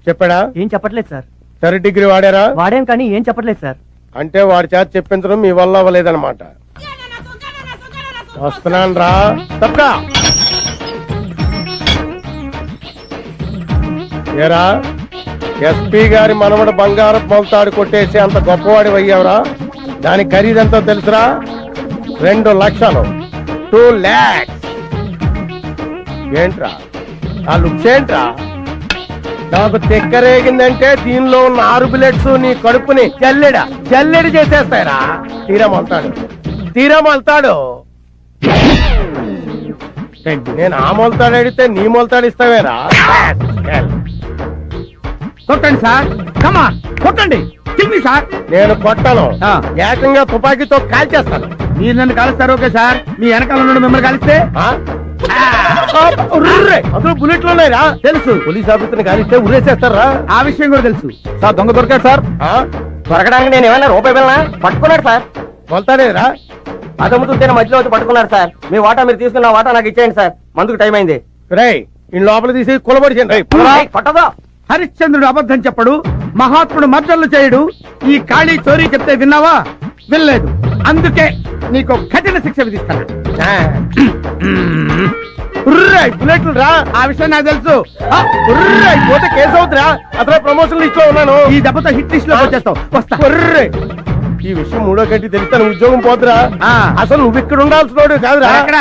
చెప్పాడా? ఏం చెప్పట్లేదు సార్. సరే డిగ్రీ వాడారా? వాడాం కానీ ఏం చెప్పట్లేదు సార్. అంటే వాడి చేత చెప్పించడం మీ వల్ల అవ్వలేదన్నమాట. వస్తున్నాను రా. తప్ప ఏరా, ఎస్పీ గారి మనవడు బంగారం మొలతాడు కొట్టేసి అంత గొప్పవాడి అయ్యావురా. దాని ఖరీదంతో తెలుసురా? 2 లక్షలు. 2 lakhs. ఏంట్రా ఆ లుక్స్ ఏంట్రా? నాకు తెక్కరేగిందంటే దీనిలో ఉన్న 6 బుల్లెట్స్ నీ కడుపుని జల్లెడి చేసేస్తాయరా. తీరా మొలతాడు. నేను ఆ మొలతాడు అడిగితే నీ మొలతాడు ఇస్తావేరా? కొట్టండి సార్, కమాన్ కొట్టండి. సార్ నేను కొట్టను, ఏకంగా తుపాకీతో కాల్చేస్తాను. మీరు నన్ను కాలుస్తారు ఓకే సార్, మీ వెనకాల నుండి మిమ్మల్ని కలిస్తే అందులో బుల్లెట్లు ఉన్నాయిరా. తెలుసు, పోలీస్ ఆఫీసర్ని కాలిస్తే ఉరేసేస్తారా? ఆ విషయం కూడా తెలుసు సార్. దొంగ దొరికాడు సార్. దొరకడానికి నేను ఏమైనా రూపాయి వెళ్ళనా? పట్టుకున్నాడు సార్. మొలతాడేరా? అదమ్ముతుంటేనే మధ్యలో వచ్చి పట్టుకున్నాడు సార్. మీ వాటా మీరు తీసుకున్న వాటా నాకు ఇచ్చేయండి సార్, మందుకు టైం అయింది. రేయ్ ఈ లోపల తీసి కులబడిచండి. పట్టదో. హరిశ్చంద్రుడు అబద్ధం చెప్పడు, మహాత్ముడు మర్డర్లు చేయడు. ఈ ఖాళీ చోరీ చెప్తే విన్నావా? వినలేదు. అందుకే నీకు కఠిన శిక్ష విధిస్తాను. బుల్లెట్లు రా. ఆ విషయం నాకు తెలుసు. పోతే కేసు అవుతురా. అసలు ప్రమోషన్ లిస్ట్ లో ఉన్నాను. ఈ దెబ్బతో హిట్ లిస్ట్ లో వచ్చేస్తావు. వస్తా. ఈ విషయం 3వ గంట తెలిస్తే ఉద్యోగం పోతురా. అసలు నువ్వు ఇక్కడ ఉండాల్సిన కాదురా. ఎక్కడ?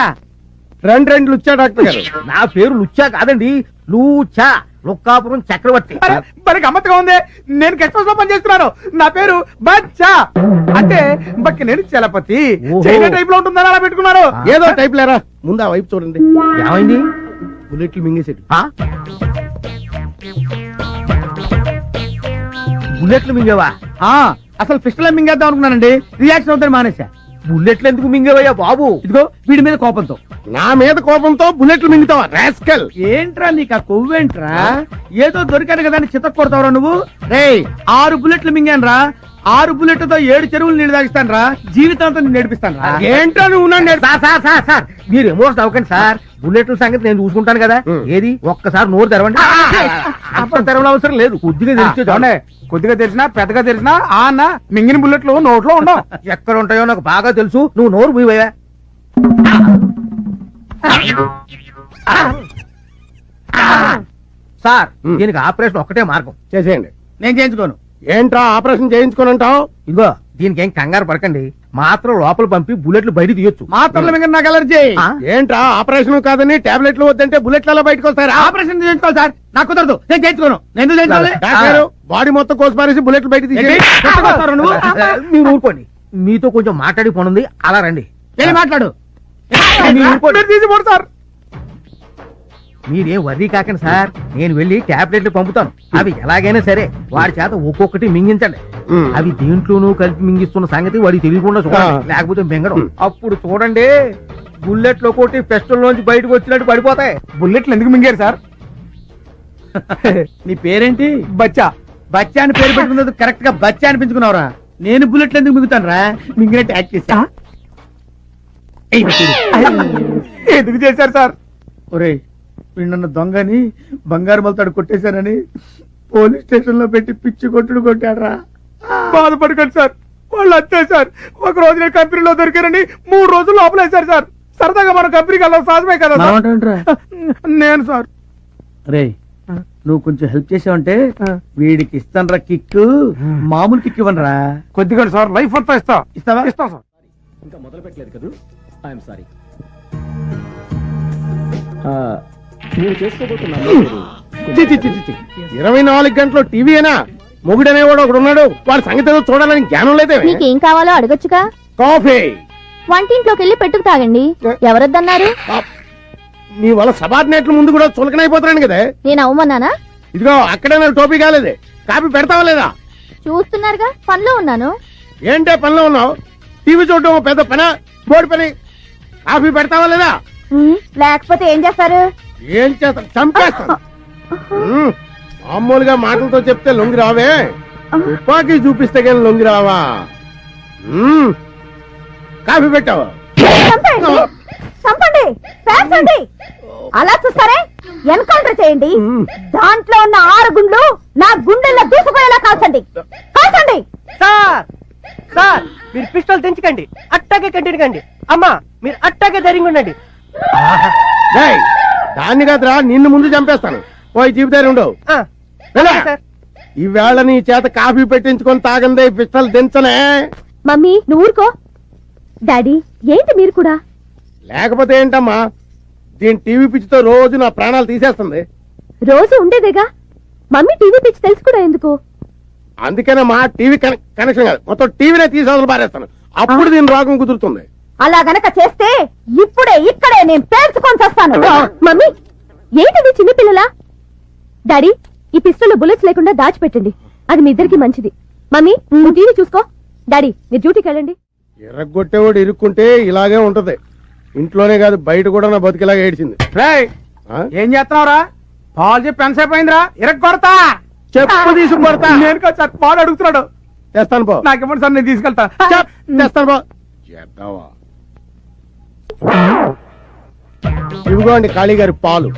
రెండు లుచ్చా డాక్టర్ గారు. నా పేరు లుచ్చా కాదండి, లూచా, లుక్కాపురం చక్రవర్తి. మరి గమ్మత్తుగా ఉంది. నేను గెస్ట్ హౌస్ లో పనిచేస్తున్నాను. నా పేరు బచ్చా, అంటే బక్కి నేను చలపతి. చైనా టైప్ లో ఉంటుందని అలా పెట్టుకున్నారు. ఏదో టైప్ లేరా. ముందు ఆ వైపు చూడండి. ఏమైంది? బుల్లెట్లు మింగేసేది. బుల్లెట్లు మింగేవా? అసలు పిస్టల్ మింగేద్దాం అనుకున్నానండి, రియాక్షన్ అవుతాను మానేసా. బుల్లెట్లు ఎందుకు మింగేవయ్యా బాబు? ఇదిగో వీడి మీద కోపంతో. నా మీద కోపంతో బుల్లెట్లు మింగుతావా రాస్కల్? ఏంట్రా నీకు ఆ కొవ్వేంట్రా? ఏదో దొరికాను కదా అని చితక్ కొడతావరా నువ్వు? రేయ్ 6 బుల్లెట్లు మింగాను రా. 6 బుల్లెట్లతో 7 చెరువులు నీళ్ళు తాగిస్తాను రా. జీవితాంతం నేను నేర్పిస్తాను రా. ఏంటో నువ్వు సార్ మీరు ఎమోషన్ అవ్వకండి సార్. బుల్లెట్ల సంగతి నేను చూసుకుంటాను కదా. ఏది ఒక్కసారి నోరు తెరవండి. అప్పుడు తెరవడం అవసరం లేదు, కొద్దిగా తెలిసి. కొద్దిగా తెలిసినా పెద్దగా తెలిసినా అన్న మింగిన బుల్లెట్లు నోట్లో ఉండవు. ఎక్కడ ఉంటాయో నాకు బాగా తెలుసు. నువ్వు నోరు మూయవయ్యా. సార్ దీనికి ఆపరేషన్ ఒక్కటే మార్గం. చేసేయండి. నేను చేయించుకోను. ఏంట్రా ఆపరేషన్ చేయించుకోనంటావు? ఇదిగో దీనికి ఏం కంగారు పడకండి. మాత్రం లోపల పంపి బుల్లెట్లు బయట తీయొచ్చు. మాత్రలు మింగ నాకు అలర్జీ. ఏంట్రా ఆపరేషన్ కాదని టాబ్లెట్లు వద్దంటే బుల్లెట్లు అలా బయటకు వస్తారా? ఆపరేషన్ చేయించుకోవాలి సార్. నాకు కుదరదు, నేను చేయించుకోను. నేను చేయించుకోవాలి. బాడీ మొత్తం కోసిపారేసి బుల్లెట్లు బయట తీసి మీరు ఊరుకోండి. మీతో కొంచెం మాట్లాడి పోనుంది, అలా రండి. వెళ్ళి మాట్లాడు. సార్ మీరేం వర్రీ కాకండి సార్. నేను వెళ్ళి టాబ్లెట్లు పంపుతాను. అవి ఎలాగైనా సరే వాడి చేత ఒక్కొక్కటి మింగించండి. అవి దీంట్లోనూ కలిపి మింగిస్తున్న సంగతి వాడికి తెలియకుండా చూడండి, లేకపోతే మింగడం. అప్పుడు చూడండి బుల్లెట్లు కొట్టి పెస్టల్ నుంచి బయటకు వచ్చినట్టు పడిపోతాయి. బుల్లెట్లు ఎందుకు మింగారు సార్? నీ పేరేంటి? బచ్చా. బచ్చా అని పేరు పెట్టుకున్నది కరెక్ట్ గా బచ్చా అనిపించుకున్నావురా. నేను బుల్లెట్లు ఎందుకు మింగుతాను రా? మింగినట్టు యాక్ట్ చేశా. ఎందుకు చేశారు సార్? ఒరే వీళ్ళన్న దొంగని బంగారు మలతాడు కొట్టేశారని పోలీస్ స్టేషన్ లో పెట్టి పిచ్చి కొట్టుడు కొట్టాడరా. బాధపడకండి సార్, వాళ్ళు అంతే సార్. ఒక రోజు నేను కంపెనీలో దొరికారని 3 రోజులు లోపలేశారు సార్. సరదాగా మన కంపెనీకి వెళ్ళాలి సాధమే కదా. నేను సార్ రే నువ్వు కొంచెం హెల్ప్ చేసావంటే వీడికి ఇస్తాను రా కిక్. మామూలు కిక్ ఇవ్వనరా, కొద్దిగా సార్. లైఫ్ అంతా ఇస్తావా? ఇస్తా సార్. ఇంకా మొదలు పెట్టలేదు కదా. I'm sorry. నేను చేసుకోబోతున్నాను. 24 గంటలు టీవీనా? మొగుడనేవాడు ఒకడు ఉన్నాడు, వాడి సంగతి చూడాలని జ్ఞానం లేదే. మీకేం కావాలో అడగొచ్చుగా. కాఫీ వంటింట్లోకి వెళ్ళి పెట్టుకు తాగండి. ఎవరొద్దన్నారు? నీ వల్ల సబార్డినేట్ల ముందు కూడా చులకనైపోతున్నాను కదా. నేను అవమన్నానా? ఇదిగో అక్కడే నాకు టోపీ కాలేదే. కాఫీ పెడతావా లేదా? చూస్తున్నారుగా పనిలో ఉన్నాను. ఏంటే పనిలో ఉన్నావు? టీవీ చూడటం పెద్ద పని, బోర్డు పని. కాఫీ పెడతావా లేదా? లేకపోతే ఏం చేస్తారు? ఏం చేస్తా? చంపేస్తాను. మామూలుగా మాటలతో చెప్తే లొంగి రావే, తుపాకీ చూపిస్తే కానీ లొంగి రావా? కాఫీ పెట్టావా? చంపేయండి, చంపండి, పేర్చండి. అలా చూస్తారే, ఎన్కౌంటర్ చేయండి. దాంట్లో ఉన్న 6 గుండ్లు నా గుండెల్లో దూసుకుపోయేలా కాల్చండి, కాల్చండి. సార్ సార్ మీరు పిస్టల్ తెంచకండి, అట్టాగే కంటిన్యూ కండి. అమ్మా మీరు అట్టాగే ధైర్యంగా ఉండండి. రేయ్, దాన్ని కాదురా, నిన్ను ముందు చంపేస్తాను. పోయి జీవితాలు ఉండవు. ఆ, వెళ్ళా. సార్ ఈవేళ నీ చేత కాఫీ పెట్టించుకొని తాగందే పిస్టల్ దించనే. మమ్మీ నువ్వు ఊరుకో. డాడీ ఏంటి మీరు కూడా? లేకపోతే ఏంటమ్మా, దీని టీవీ పిచ్చితో రోజు నా ప్రాణాలు తీసేస్తుంది. రోజు ఉండేదేగా. మమ్మీ టీవీ పిచ్చి తెలుసు కూడా ఎందుకు? అందుకేనమ్మా టీవీ కనెక్షన్ కాదు, మొత్తం టీవీనే తీసేవలు పారేస్తాను. అప్పుడు దీని రోగం కుదురుతుంది. అలా గనక చేస్తే ఇప్పుడే ఇక్కడే నేను పేర్చుకొని చేస్తాను. మమ్మీ ఏంటిది చిన్నపిల్లలా? డాడీ ఈ పిస్టల్లో బుల్లెట్స్ లేకుండా దాచిపెట్టండి, అది మీ ఇద్దరికి మంచిది. మమ్మీ నువ్వు టీవీ చూసుకో, డాడీ మీరు డ్యూటీకి వెళ్ళండి. ఎర్రగొట్టేవాడు ఇరుక్కుంటే ఇలాగే ఉంటది. ఇంట్లోనే కాదు బయట కూడా నా బతికిలాగా ఏడ్చింది. రేయ్, ఆ? ఏం చేస్తున్నావురా? పాలు చెప్పి ఎంతసేపు అయిందిరా? ఇరగొడతా, చెప్పు తీసుకు కొడతా. నేను కాదు సార్, పాలు అడుగుతున్నాడు. చేస్తాను పో. నాకేమో సార్, నేను తీసుకెళ్తా. చేస్తాను పో. చేద్దావా? ఇవిగోండి కాళీ గారి పాలు.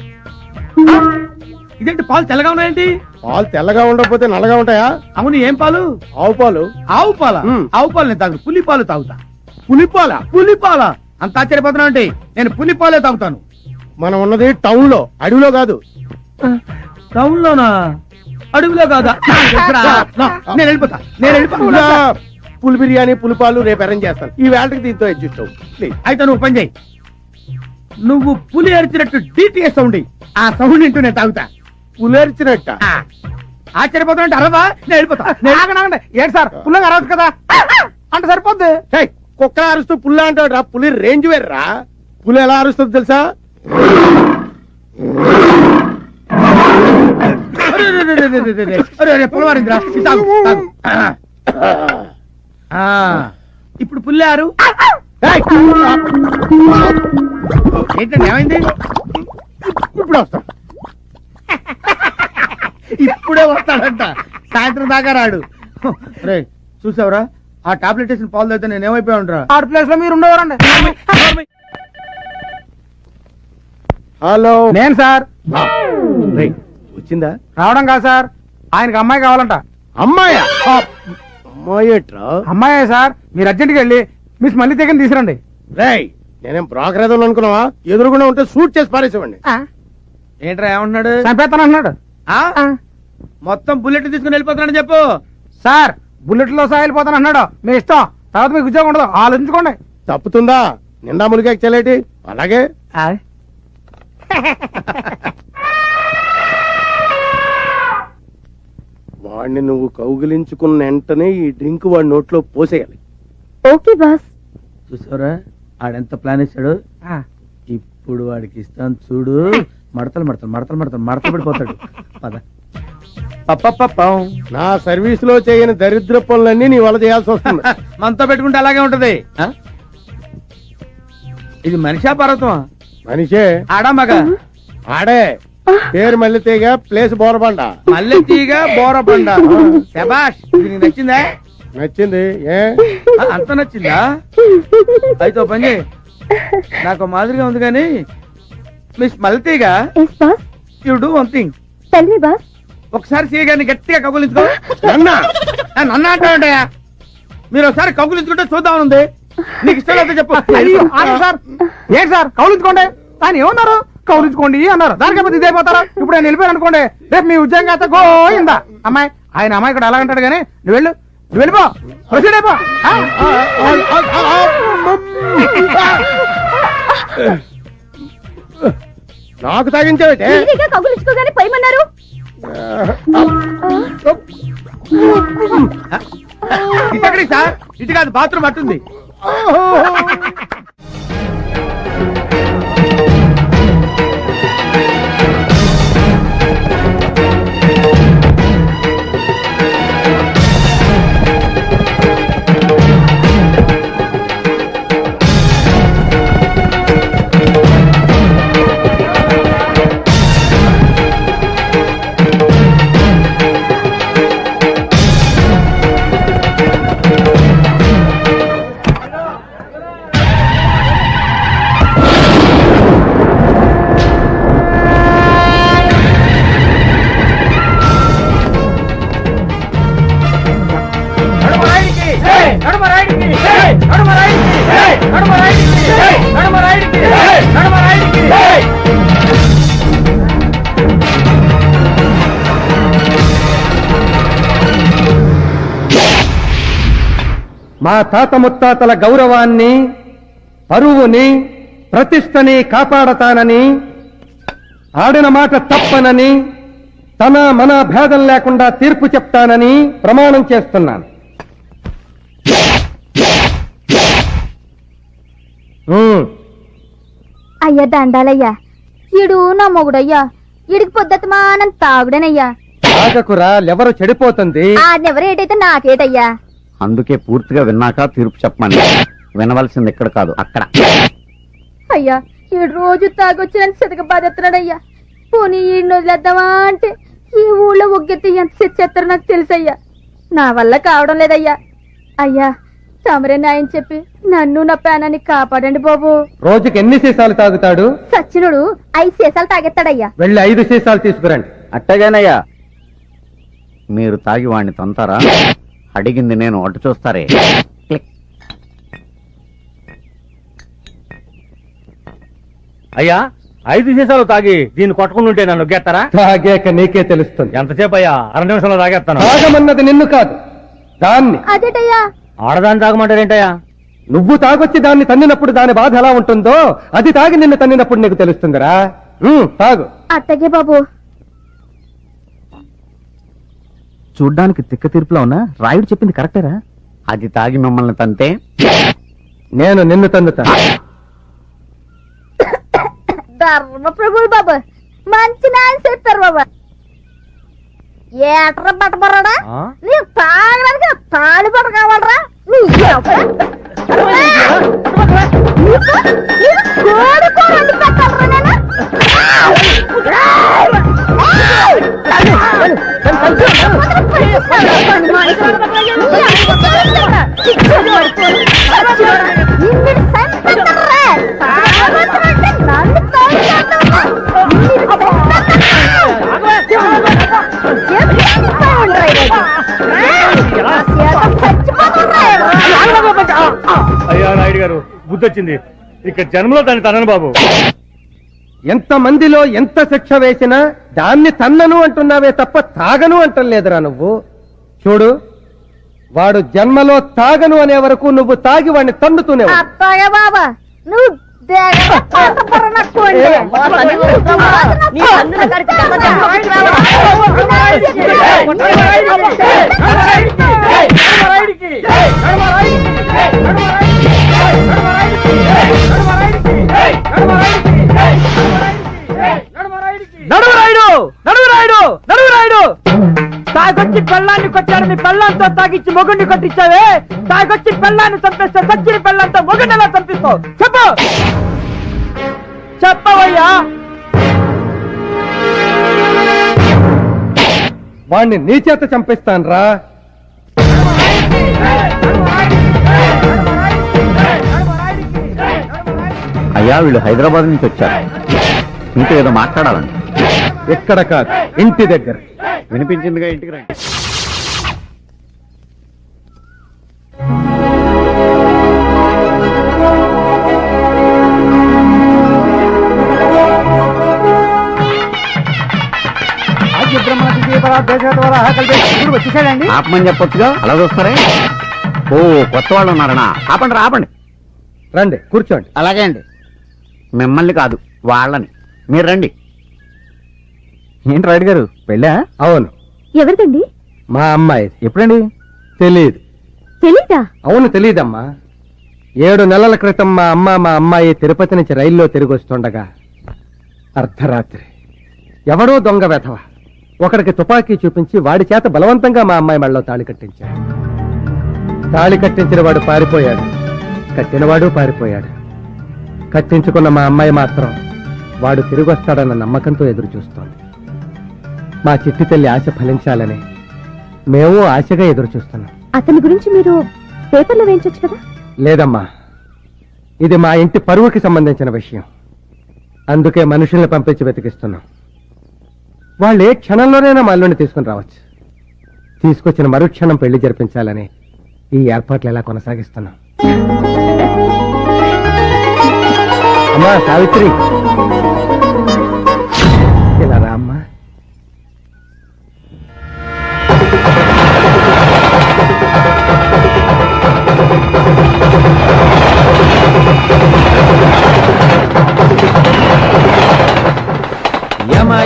ఇదేంటి పాలు తెల్లగా ఉన్నాయేంటి? పాలు తెల్లగా ఉండకపోతే నల్లగా ఉంటాయా? అవును, ఏం పాలు? ఆవు పాలు. ఆవు పాల? మ్. ఆవు పాలు నేను తాగు, పులి పాలు తాగుతా. పులిపాల. పులి పాల? అంత ఆశ్చర్యపోతున్నా అంటే నేను పులి పాలే తాగుతాను. మనం ఉన్నది టౌన్ లో, అడవిలో కాదు. టౌన్ లోనా? అడవిలో కాదా? నేను వెళ్ళిపోతా, నేను వెళ్ళిపోతా. పులి బిర్యానీ పులిపాలు రేపు అరేంజ్ చేస్తాను. ఈ వేళకి దీంతో అడ్జస్ట్ అవ్వు ప్లీజ్. అయితే నువ్వు పని చేయి, నువ్వు పులి అరిచినట్టు డిటిఎస్ సౌండ్ ఇయ్యి. ఆ సౌండ్ ఇంటూ నేను తాగుతా. పులేర్చినట్ట. ఆశ్చర్యపోతున్నా అరవా? నేను వెళ్ళిపోతా. ఆగండి, ఏంటి సార్ పుల్లగా అరవచ్చు కదా అంటే సరిపోద్ది. హే, కుక్క అరుస్తూ పుల్ల అంటాడు రా. పులి రేంజ్ వేర్రా. పులి ఎలా అరుస్తుంది తెలుసా? పులవారిందిరా, తాగు, తాగు. ఇప్పుడు పుల్లారు. ఏయ్, ఏంటండి ఏమైంది? ఇప్పుడు వస్తా. ఇప్పుడే వస్తాడంట, సాయంత్రం దాకా రాడు. రే చూసావురా, ఆ టాబ్లెట్ వేసిన పాలు తాగితే నేను ఏమైపోయి ఉంటా. ఆ ప్లేస్ లో మీరు ఉండేవారండి. హలో, నేను సార్. రేయ్, వచ్చిందా? రావడం కాదు సార్, ఆయనకి అమ్మాయి కావాలంట. అమ్మాయా? అమ్మాయేట్రా? అమ్మాయే సార్, మీరు అర్జెంట్కి వెళ్ళి మిస్ మళ్ళీ దగ్గర తీసుకురండి. రేయ్, నేనేం బ్రోకర్ ఏదో అనుకున్నావా? ఎదురుగుండా ఉంటే షూట్ చేసి పారేసేవాడిని. ఏంట్రా ఏమంటున్నాడు? చంపేస్తాను అంటున్నాడు. మొత్తం బుల్లెట్ తీసుకుని వెళ్ళిపోతున్నాడని చెప్పు. సార్ బుల్లెట్ లో సహా వెళ్ళిపోతాను అన్నాడు. మీ ఇష్టం, తర్వాత మీకు ఉద్యోగం ఉండదు, ఆలోచించుకోండి. తప్పుతుందా? నిండా ములిగా చెల్లేటి. అలాగే వాడిని నువ్వు కౌగిలించుకున్న వెంటనే ఈ డ్రింక్ వాడి నోట్లో పోసేయాలి. Okay boss. చూసారా ఆడెంత ప్లాన్ ఇచ్చాడు. ఇప్పుడు వాడికి ఇస్తాను చూడు. మడతలు మడతలు మడతలు మడతలు మడతలు పడిపోతాడు. పద. నా సర్వీస్ లో చేయని దరిద్ర పనులన్నీ నీ వల్ల చేయాల్సి వస్తుంది. మనతో పెట్టుకుంటే అలాగే ఉంటది. ఇది మనిషా పర్వతమా? మనిషే. ఆడా మగ? ఆడే. పేరు మల్లెతీగ, ప్లేస్ బోరబండ. మల్లె తీగ బోరబండ. శబాష్, ఇది నీకు నచ్చిందా? నచ్చింది. ఏ అంత నచ్చిందా? అయితే ఓ పని చేయి, నాకు మాదిరిగా ఉంది కానీ miss Malleteega, yes boss. You do one thing. Tell me boss. ఒకసారి చేయగాని గట్టిగా కౌగులించుకో. నన్నా? నన్ను అంటావుంటాయా? మీరు ఒకసారి కౌగులించుకుంటే చూద్దామనుంది. నీకు ఇష్టం లేకపోతే చెప్పు. సార్ ఏంటి సార్ కౌలించుకోండి ఆయన ఏమన్నారు? కౌలించుకోండి అన్నారు, దానికైతే ఇదైపోతారా? ఇప్పుడు నేను వెళ్ళిపోయాను అనుకోండి, రేపు మీ ఉద్యోగం అయితే గోయిందా. అమ్మాయి ఆయన అమ్మాయి కూడా అలాగంటాడు కానీ నువ్వు వెళ్ళు, నువ్వు వెళ్ళిపో, ప్రొసీడ్ అయిపో. నాకు తాగించావటే? ఈజీగా కబులించుకోగానే పోయమన్నారు. ఇటు సార్, ఇటు కాదు బాత్రూమ్ అట్టుంది. మా తాత ముత్తాతల గౌరవాన్ని, పరువుని, ప్రతిష్టని కాపాడతానని, ఆడిన మాట తప్పనని, తన మన భేదం లేకుండా తీర్పు చెప్తానని ప్రమాణం చేస్తున్నాను. అయ్యా దండాలయ్యా, ఈడు నా మొగుడయ్యా, ఈడికి పొద్దుమానం తాగుడనయ్యా. తాగకురా, ఎవరు చెడిపోతుంది. ఆడెవరేటైతే నాకేటయ్యా. అందుకే పూర్తిగా విన్నాక తీర్పు చెప్పమని. వినవలసింది ఇక్కడ కాదు, అక్కడ. అయ్యా, ఈడు రోజు తాగొచ్చి నన్ను సితక బాధెత్తున్నాడయ్యా. పోనీ ఈడిని వదిలేద్దామా అంటే ఈ ఊళ్ళో ఒగ్గెత్తి ఎంత తెచ్చేస్తారో నాకు తెలుసయ్యా. నా వల్ల కావడం లేదయ్యా. అయ్యా, తమరే న్యాయం చెప్పి నన్ను నా ప్రాణాన్ని కాపాడండి బాబు. రోజుకి ఎన్ని సీసాలు తాగుతాడు? సచ్చినుడు 5 సీసాలు తాగెత్తాడయ్యా. వెళ్ళి 5 సీసాలు తీసుకురండి. అట్టగానయ్యా. మీరు తాగి వాణ్ణి తంతారా? అడిగింది నేను, అటు చూస్తారే. క్లిక్. అయ్యా, 5 సీసాలు తాగి దీన్ని కొట్టుకుంటుంటే నన్ను గెత్తారా? తాగాక నీకే తెలుస్తుంది. ఎంతసేపు అయ్యా? 2 నిమిషంలో తాగేస్తాను. తాగమన్నది నిన్ను కాదు, దాన్ని. అదేటయ్యా? ఆడదాన్ని తాగమంటారేంటయ్యా? నువ్వు తాగొచ్చి దాన్ని తన్నినప్పుడు దాని బాధ ఎలా ఉంటుందో అది తాగి నిన్ను తన్నినప్పుడు నీకు తెలుస్తుందిరా. తాగు. అట్టగే బాబు. చూడ్డానికి తిక్క తీర్పులో ఉన్నా రాయుడు చెప్పింది కరెక్టేరా? అది తాగి మిమ్మల్ని తంతే నేను నిన్ను తన్నుతా. ధర్మ ప్రభులు బాబు, మంచి న్యాయం చెప్పారు బాబు. ఏట్ర పట్టబరాడా? నీ తాగడానికి తాళి పట్ట కావాలరా? నీ కోడి కూర వండి పెట్టాలరా అయ్యా నాయుడు గారు, బుద్ధి వచ్చింది. ఇక్కడ జన్మలో దాన్ని తనను బాబు. ఎంత మందిలో ఎంత శిక్ష వేసినా దాన్ని తన్నను అంటున్నావే తప్ప తాగను అంటలేదురా నువ్వు. చూడు, వాడు జన్మలో తాగను అనే వరకు నువ్వు తాగి వాడిని తన్నుతూనే ఉన్నావు. అత్తగా బాబా, నువ్వు తాగొచ్చి పెళ్ళాన్ని కొట్టాడని పెళ్ళాంతో తాగిచ్చి మొగుడిని కొట్టించావే. తాగొచ్చి పెళ్ళాన్ని చంపేస్తే సచ్చిన పెళ్ళంతో మొగుడిని ఎలా చంపిస్తావు? చెప్పు, చెప్పవయ్యా. వాణ్ణి నీ చేత చంపిస్తాన్రా. అయ్యా, వీళ్ళు హైదరాబాద్ నుంచి వచ్చారు. మీతో ఏదో మాట్లాడాలండి. ఎక్కడ కాదు, ఇంటి దగ్గర. వినిపించిందిగా, ఇంటికి రండి. వచ్చేసాడండి. ఆపమని చెప్పొచ్చుగా, అలా చూస్తారే. ఓ, కొత్త వాళ్ళు ఉన్నారనా? ఆపండి, ఆపండి. రండి, కూర్చోండి. అలాగే అండి. మిమ్మల్ని కాదు, వాళ్ళని. మీరు రండి. ఏంటి రాయుడు గారు, పెళ్ళా? అవును, ఎవరిదండి? మా అమ్మాయి. ఎప్పుడండి? తెలీదు. తెలీదా? అవును, తెలీదమ్మా. 7 నెలల క్రితం మా అమ్మాయి తిరుపతి నుంచి రైల్లో తిరిగి వస్తుండగా అర్ధరాత్రి ఎవడో దొంగ వెధవ ఒకడికి తుపాకీ చూపించి వాడి చేత బలవంతంగా మా అమ్మాయి మెడలో తాళి కట్టించాడు. తాళి కట్టించిన వాడు పారిపోయాడు, కట్టినవాడు పారిపోయాడు. కట్టించుకున్న మా అమ్మాయి మాత్రం వాడు తిరిగి వస్తాడన్న నమ్మకంతో ఎదురు చూస్తోంది. మా చిట్టి తల్లి ఆశ ఫలించాలని మేము ఆశగా ఎదురు చూస్తున్నాం. అతని గురించి మీరు పేపర్లో వేయించొచ్చు కదా? లేదమ్మా, ఇది మా ఇంటి పరువుకి సంబంధించిన విషయం. అందుకే మనుషుల్ని పంపించి వెతికిస్తున్నాం. వాళ్ళు ఏ క్షణంలోనైనా మా అల్లుడిని తీసుకుని రావచ్చు. తీసుకొచ్చిన మరుక్షణం పెళ్లి జరిపించాలని ఈ ఏర్పాట్లు ఎలా కొనసాగిస్తున్నాం. అమ్మా సావిత్రి, ఇలా రా అమ్మా.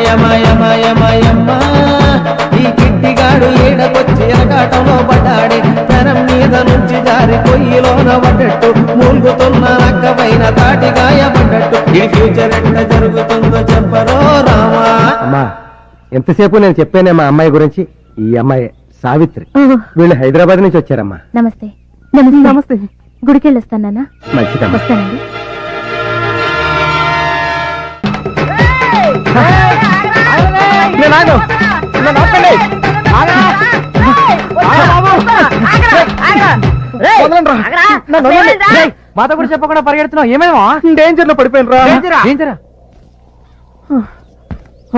యమయమయమయమయమ్మ ఈ కిట్టిగాడు ఈడకొచ్చి ఎరగాటంలో పడ్డాడే జనం మీద నుంచి జారి పొయ్యిలోన పడ్డట్టు మూలుగుతున్న నక్కపైన తాటిగాయపడ్డట్టు ఈ ఫ్యూచర్ ఎట్లా జరుగుతుందో చెప్పరో రామా. అమ్మా ఎంతసేపు నేను చెప్పానే మా అమ్మాయి గురించి. ఈ అమ్మాయి సావిత్రి. వీళ్ళు హైదరాబాద్ నుంచి వచ్చారమ్మా. నమస్తే. నమస్తే. నమస్తే. గుడికి వెళ్ళొస్తానా? మంచిదమ్మా. వస్తానండి. మాతో కూడా చెప్పకుండా పరిగెడుతున్నావు, ఏమేమో డేంజర్ లో పడిపోయిన రా.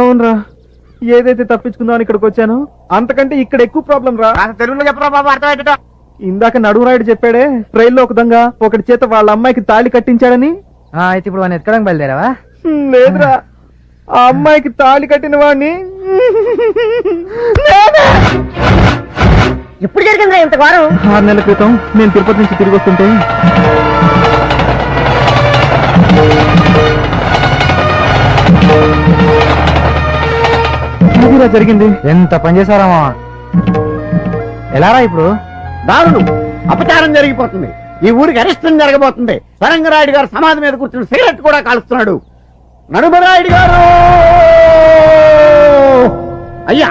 అవునరా, ఏదైతే తప్పించుకుందామని ఇక్కడికి వచ్చానో అంతకంటే ఇక్కడ ఎక్కువ ప్రాబ్లం రా. తెలుగులో చెప్పరా బాబు, అర్థమవుతుందా? ఇందాక నడువురాయుడు చెప్పాడే రైల్లో ఒక దొంగ ఒకటి చేత వాళ్ళ అమ్మాయికి తాళి కట్టించాడని. అయితే ఇప్పుడు వాడిని ఎత్తుకోవడానికి బయలుదేరావా? లేదురా, ఆ అమ్మాయికి తాళి కట్టిన వాడిని ఎప్పుడు జరిగిందా ఇంత వారం? 6 నెలల క్రితం నేను తిరుపతి నుంచి తిరిగి వస్తుంటే అదిరా జరిగింది. ఎంత పని చేశారామా? ఎలారా ఇప్పుడు? దారుణం, అపచారం జరిగిపోతుంది. ఈ ఊరికి అరిష్టం జరగబోతుంది. సరంగరాయుడు గారు సమాధి మీద కూర్చుని సిగరెట్ కూడా కాలుస్తున్నాడు. నడుమరాయుడు గారు అయ్యా,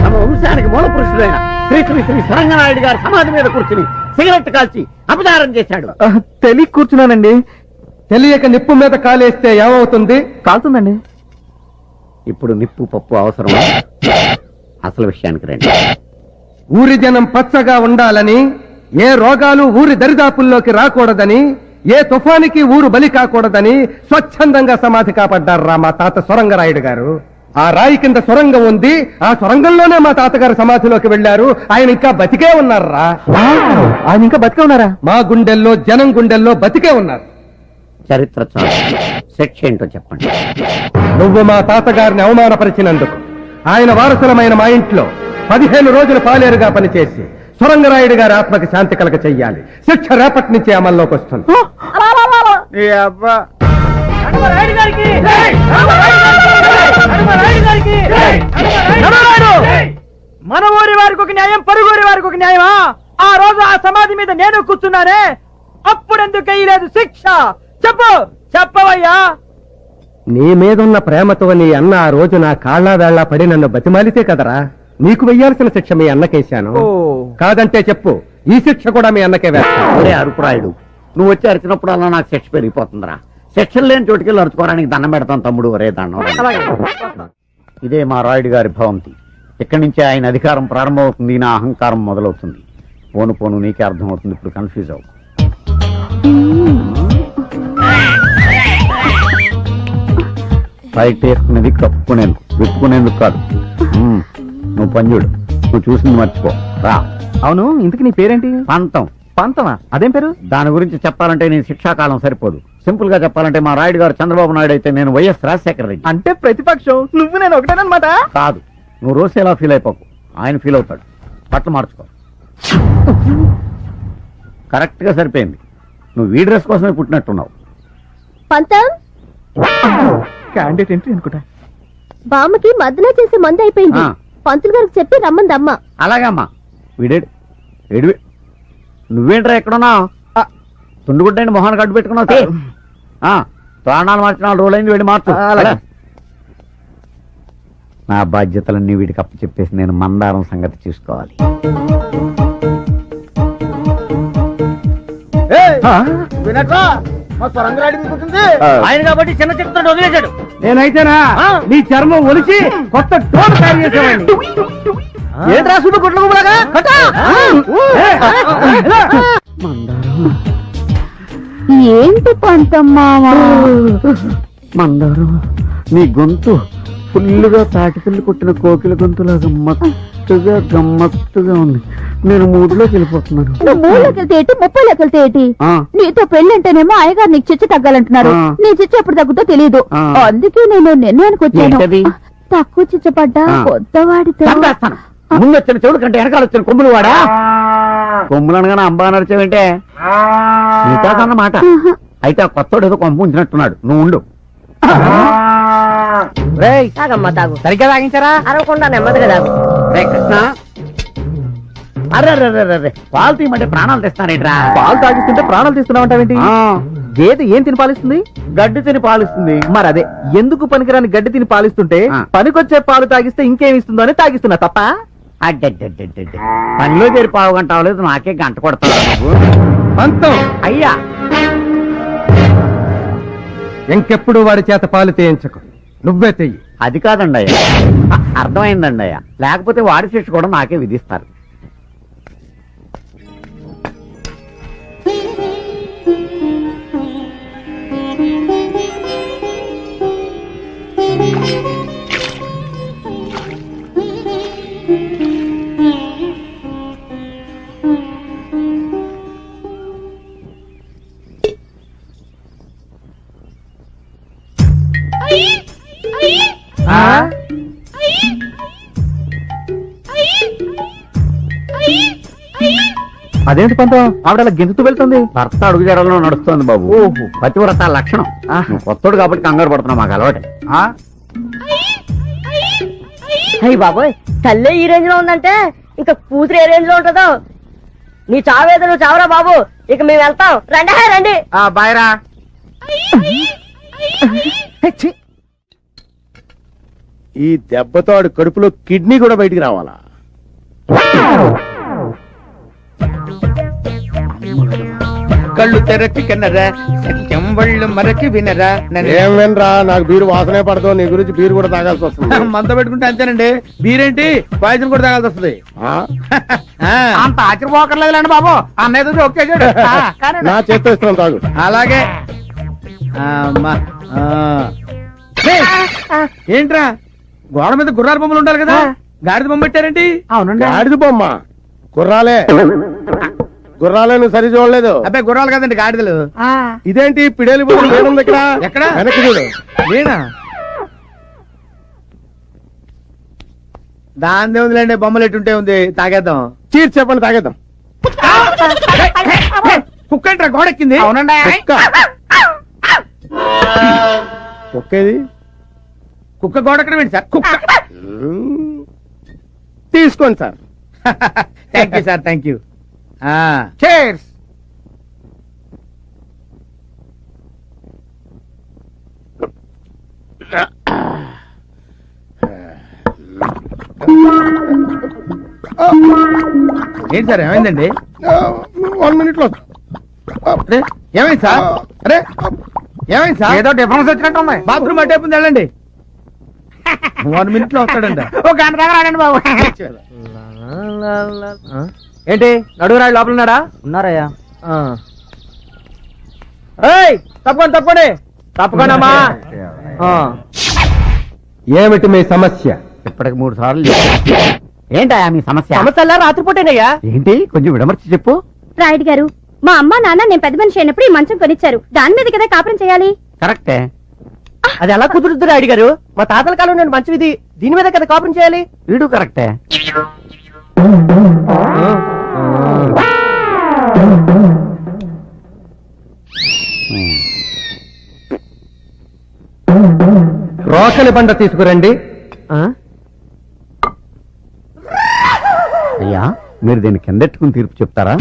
తమ వంశానికి మూల పురుషుడైన శ్రీ శ్రీ శ్రీ సరంగనాయుడు గారు సమాధి మీద కూర్చుని సిగరెట్ కాల్చి అపచారం చేశాడు. తెలియ కూర్చున్నానండి. తెలియక నిప్పు మీద కాలేస్తే ఏమవుతుంది? కాలుతుందండి. ఇప్పుడు నిప్పు పప్పు అవసరం. అసలు విషయానికి రండి. ఊరి జనం పచ్చగా ఉండాలని, ఏ రోగాలు ఊరి దరిదాపుల్లోకి రాకూడదని, ఏ తుఫానికి ఊరు బలి కాకూడదని స్వచ్ఛందంగా సమాధి కాపాడ్డారా మా తాత సొరంగరాయుడు గారు. ఆ రాయి కింద సొరంగం ఉంది. ఆ సొరంగంలోనే మా తాతగారు సమాధిలోకి వెళ్లారు. ఆయన ఇంకా బతికే ఉన్నారా? ఆయన ఇంకా బతికే ఉన్నారా? మా గుండెల్లో, జనం గుండెల్లో బతికే ఉన్నారు. చరిత్ర చాలు, శిక్ష ఏంటో చెప్పండి. నువ్వు మా తాతగారిని అవమానపరిచినందుకు ఆయన వారసులమైన మా ఇంట్లో 15 రోజులు పాలేరుగా పనిచేసి సొరంగరాయుడు గారి ఆత్మకి శాంతి కలగ చెయ్యాలి. శిక్ష రేపటి నుంచి అమల్లోకి వస్తుంది. మన ఊరి వారికి ఒక న్యాయం, పరుగురి వారికి ఒక న్యాయమా? ఆ రోజు ఆ సమాధి మీద నేను కూర్చున్నానే, అప్పుడెందుకు వేయలేదు శిక్ష? చెప్పు, చెప్పవయ్యా. నీ మీదున్న ప్రేమతో నీ అన్న ఆ రోజు నా కాళ్ళ వేళ్లా పడి నన్ను బతిమాలితే కదరా నీకు వెయ్యాల్సిన శిక్ష మీ అన్నకేశాను. కాదంటే చెప్పు, ఈ శిక్ష కూడా మీ అన్నకే వేస్తాను. ఒరే అరుపురాయుడు, నువ్వు వచ్చి అరిచినప్పుడు అలా నాకు శిక్ష పెరిగిపోతుందిరా. శిక్షలు లేని చోటుకెళ్ళి అరుచుకోవడానికి దండం పెడతాను తమ్ముడు. ఒరే దండం. ఇదే మా రాయుడు గారి భవంతి. ఇక్కడి నుంచే ఆయన అధికారం ప్రారంభమవుతుంది, నా అహంకారం మొదలవుతుంది. పోను పోను నీకే అర్థమవుతుంది. ఇప్పుడు కన్ఫ్యూజ్ అవ్వు. బయట వేసుకునేది కప్పుకునేందుకు, విప్పుకునేందుకు కాదు. నువ్వు పంజుడు, నువ్వు చూసింది మర్చిపో రా. అవును, ఇంతకు నీ పేరేంటి? పంతం. పంతమా? అదేం పేరు? దాని గురించి చెప్పాలంటే నేను శిక్షాకాలం సరిపోదు. సింపుల్ గా చెప్పాలంటే మా రాయుడు గారు చంద్రబాబు నాయుడు అయితే నేను వైఎస్ రాజశేఖర రెడ్డి. అంటే ప్రతిపక్షం నువ్వు నేను ఒకటేనమాట. కాదు, నువ్వు రోజు ఎలా ఫీల్ అయిపోకు, ఆయన ఫీల్ అవుతాడు. బట్టలు మార్చుకో. కరెక్ట్ గా సరిపోయింది. నువ్వు ఈ డ్రెస్ కోసమే పుట్టినట్టున్నావు. పంతం, క్యాండిడేట్ ఎంట్రీ అనుకుంటా. బామ్మకి మద్దన చేసే మంది అయిపోయింది. ఆ. పంతులు గారికి చెప్పి రమ్మందమ్మ. అలాగమ్మా. వీడేడు ఏడు. నువ్వేంట్రా ఎక్కడున్నా? తుండుగుడ్డని మొహాన్ని కట్టు పెట్టుకున్నావు. ప్రాణాలు మార్చిన రోజులు అయింది, వెళ్ళి మార్చు. అలాగే. నా బాధ్యతలన్నీ వీడికి అప్పు చెప్పేసి నేను మందారం సంగతి చూసుకోవాలి. ఆయన కాబట్టి చిన్న చిత్రం వదిలేశాడు. నేనైతేనా నీ చర్మం ఒలిచి కొత్త టోన్ తయారు చేసేవాడిని. ఏం రాసుడు గుడ్ల గుబలాగా? ఏంటి పంతమ్మావా? మందారం, నీ గొంతు ఫుల్లుగా తాటిపిల్లి కొట్టిన కోకిల గొంతులా గమ్మత్తుగా ఉంది. నేను మూడులోకి వెళ్ళిపోతున్నాను. నువ్వు 3 వెళ్తే ఏంటి, 30 వెళ్తే ఏంటి? ఆ. నీతో పెళ్ళంటేనేమో అయ్యగారు నీకు చిచ్చు తగ్గాలంటున్నారు. ఆ. నీ చిచ్చు ఎప్పుడు తగ్గుతో తెలియదు. ఆ. అందుకే నేను నిర్ణయానికి వచ్చాను. ఏంటది? తక్కువ చిచ్చపడ్డా ఆ. కొత్తవాడితో చంపేస్తాను. ముందు వచ్చిన చెవుడు కంటే వెనకాల వచ్చిన కొమ్ములు వాడా? కొమ్ములు అనగానే అంబా నడిచావంటే నీకాదన్నమాట. అయితే ఆ కొత్తోడు ఏదో కొంపు ఉంచినట్టున్నాడు. నువ్వు ఉండు. తాగమ్మా తాగు సరిగ్గా తాగించారా? అరవకుండా నెమ్మదిగా తాగు. రే కృష్ణ, అరే పాలు తీయమంటే ప్రాణాలు తెస్తానేట్రా. పాలు తాగిస్తుంటే ప్రాణాలు తీస్తున్నావంటావేంటి? గేదె ఏం తిని పాలిస్తుంది? గడ్డి తిని పాలిస్తుంది. మరి అదే, ఎందుకు పనికిరాని గడ్డి తిని పాలిస్తుంటే ఆ. పనికొచ్చే పాలు తాగిస్తే ఇంకేమిస్తుందో అని తాగిస్తున్నా తప్ప. అడ్డడ్డడ్డడ్డ. పనిలో చేరి పావు గంట అవ్వలేదు, నాకే గంట కొడతావు నువ్వు. పంతం అయ్యా, ఇంకెప్పుడు వాడి చేత పాలు తీయించకు, నువ్వే తెయ్యి. అది కాదండి అయ్యా, అర్థమైందండి అయ్యా. లేకపోతే వాడి శిక్ష కూడా నాకే విధిస్తారు. అదేంటి పంతం, ఆవిడ అలా గెంతుతూ వెళ్తుంది? భర్త అడుగు జడలో నడుస్తోంది బాబు. ఓహో. పతివ్రత లక్షణం. నువ్వు కొత్తోడు కాబట్టి కంగారు పడుతున్నావు, మాకు అలవాటే. అయ్యి బాబోయ్, తల్లే ఈ రేంజ్ లో ఉందంటే ఇంకా కూతురు ఏ రేంజ్ లో ఉంటుందో. నీ చావేదో నువ్వు చావరా బాబు, ఇక మేము వెళ్తాం. రండి రండి. బాయ్రా. ఈ దెబ్బతో ఆడు కడుపులో కిడ్నీ కూడా బయటికి రావాలా? కళ్ళు తెరచి కన్నరా, సత్యం వళ్ళు మరచి వినరా. ఏం వినరా, నాకు బీరు వాసనే పడదు. నీ గురించి బీరు కూడా తాగాల్సి వస్తుంది. మంత పెట్టుకుంటే అంతేనండి. బీరేంటి, పాయసం కూడా తాగాల్సి వస్తుంది. ఆ? అంత ఆశ్చర్యపోకర్లేదులేండి బాబు, అన్నయ్యతో జోక్ చేశాడు. నా చేత్తో ఇస్తున్నాను, తాగు. అలాగే. అమ్మా. ఏంట్రా, గోడ మీద గుర్రాల బొమ్మలు ఉండాలి కదా, గాడిద బొమ్మ పెట్టారేంటి? అవునండి. గాడిద బొమ్మ గుర్రాలే. గుర్రాలే, నువ్వు సరి చూడలేదు. అబ్బాయి గుర్రాలు కదండి, గాడిదలు. ఇదేంటి పిడేలి బొమ్మ ఏముంది ఇక్కడ? ఎక్కడ? వెనక్కి చూడు. నేనా? దాని దేవుందిలేండి, బొమ్మలు ఎట్టుంటే ఉంది. తాగేద్దాం. చీర్ చెప్పండి, తాగేద్దాం. కుక్క ఏంట్రా గోడెక్కింది? అవునండి. ఒక్కేది కుక్క గోడెక్కడం ఏంటి సార్? కుక్క. తీసుకోండి sir. Thank you sir, thank you. Chairs. ఏంటి సార్, ఏమైందండి? 1 minute లో. అరే ఏమైంది సార్? అరే ఏమైంది సార్? ఏదో డిఫరెన్స్ వచ్చినట్టు ఉంది. బాత్రూమ్ అటే ఉంది, వెళ్ళండి. 1 minute లో వస్తాడండి. ఒక గంట దాకా రాడండి బాబు. ఏంటి, నడుగురాడు లోపల ఉన్నాడా? ఉన్నారయ్యా. తప్పండి తప్పండి తప్పకుండా. ఏమిటి మీ సమస్య? ఇప్పటికి 3 సార్లు చెప్పాను. ఏంటయ్యా మీ సమస్య? సమస్యలా రాత్రిపూటేనయ్యా. ఏంటి, కొంచెం విడమర్చి చెప్పు. రాయుడు గారు, మా అమ్మ నాన్న నేను పెద్ద మనిషి అయినప్పుడు ఈ మంచం కొనిచ్చారు. దాని మీద కదా కాపురం చేయాలి. కరెక్టే. అది ఎలా కుదురుద్దు రాయుడు గారు? మా తాతల కాలం నేను మంచం ఇది, దీని మీద కదా కాపురం చేయాలి. వీడు కరెక్టే. రోకలి బండ తీసుకురండి. అయ్యా, మీరు దీన్ని కిందెట్టుకుని తీర్పు చెప్తారా?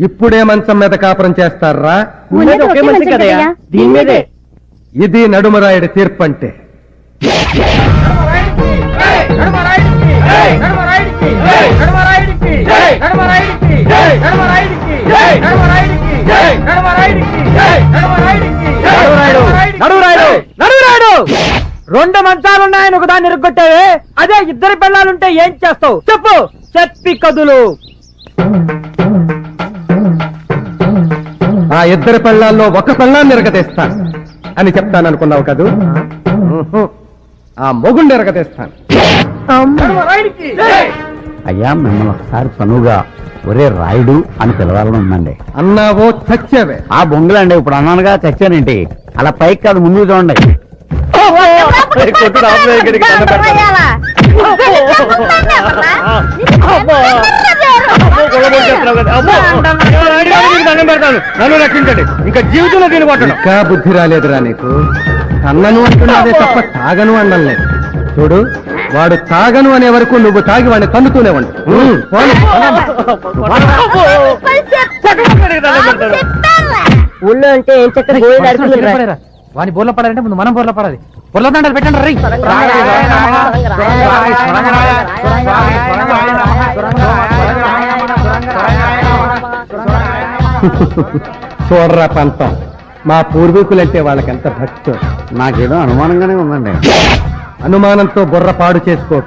ఇప్పుడే మంచం మీద కాపురం చేస్తారా? ఉన్నది ఒకే మంచం కదయ్యా, దీని మీదే. ఇది నడుమరాయుడి తీర్పు అంటే. రెండు మంచాలున్నాయని ఒకదాన్ని ఇరుగ్గొట్టావే, అదే ఇద్దరు పిల్లలుంటే ఏం చేస్తావు చెప్పు, చెప్పి కదులు. ఆ ఇద్దరు పెళ్ళాల్లో ఒక పెళ్ళాన్ని ఎరగతేస్తాను అని చెప్తాననుకున్నావు కదూ? ఆ మొగుండి ఎరగతేస్తాను. అయ్యా, మిమ్మల్ని ఒకసారి చనువుగా ఒరే రాయుడు అని పిలవాలని ఉందండి. అన్నావో చచ్చావే. ఆ బొంగులండి, ఇప్పుడు అన్నానుగా చచ్చానేంటి? అలా పైకి కాదు, ముందు చూడండి. కొట్టుడు ఆపలేదు, ఇక్కడికి దండం పెడతాను. దండం పెడతాను, నన్ను రక్షించండి. ఇంకా జీవితంలో దీన్ని కొట్టడం. ఇంకా బుద్ధి రాలేదురా నీకు. కన్నను అంటున్నాదే తప్ప తాగను అనడం లేదు. చూడు, వాడు తాగను అనే వరకు నువ్వు తాగి వాడిని తన్నుతూనే ఉండు. ఊళ్ళో అంటే ఏం చక్కర వాని బోర్ల పడాలంటే ముందు మనం బోర్ల పడాలి. బోర్ల దండాలు పెట్టండి రై. చూడరా పంతం, మా పూర్వీకులంటే వాళ్ళకెంత భక్తి. నాకేదో అనుమానంగానే ఉందండి. అనుమానంతో బుర్ర పాడు చేసుకో.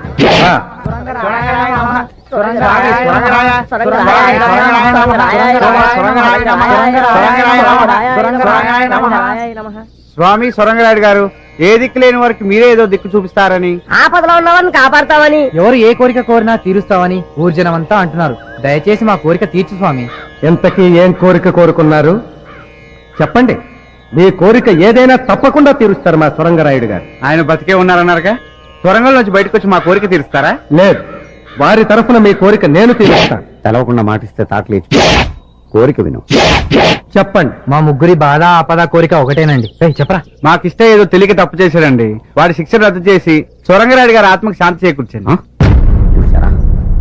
స్వామి సొరంగరాయుడు గారు, ఏ దిక్కు లేని వారికి మీరే ఏదో దిక్కు చూపిస్తారని. ఆపదలో ఉన్నవారిని కాపాడతామని. ఎవరు ఏ కోరిక కోరినా తీరుస్తామని ఊర్జనం అంతా అంటున్నారు. దయచేసి మా కోరిక తీర్చు స్వామి. ఎంతకీ ఏం కోరిక కోరుకున్నారు చెప్పండి. మీ కోరిక ఏదైనా తప్పకుండా తీరుస్తారు మా సొరంగరాయుడు గారు. ఆయన బతికే ఉన్నారన్నారుగా, సొరంగంలోంచి బయటకు వచ్చి మా కోరిక తీరుస్తారా? లేదు, వారి తరఫున మీ కోరిక నేను తీరుస్తాను. తెలవకుండా మాటిస్తే తాటలేచి కోరిక విను. చెప్పండి. మా ముగ్గురి బాధ ఆపద కోరిక ఒకటేనండి. చెప్పరా. మాకిష్ట ఏదో తెలియక తప్పు చేశాడండి. వాడి శిక్ష రద్దు చేసి సొరంగరాయుడు గారి ఆత్మకు శాంతి చేకూర్చండి. చూసారా,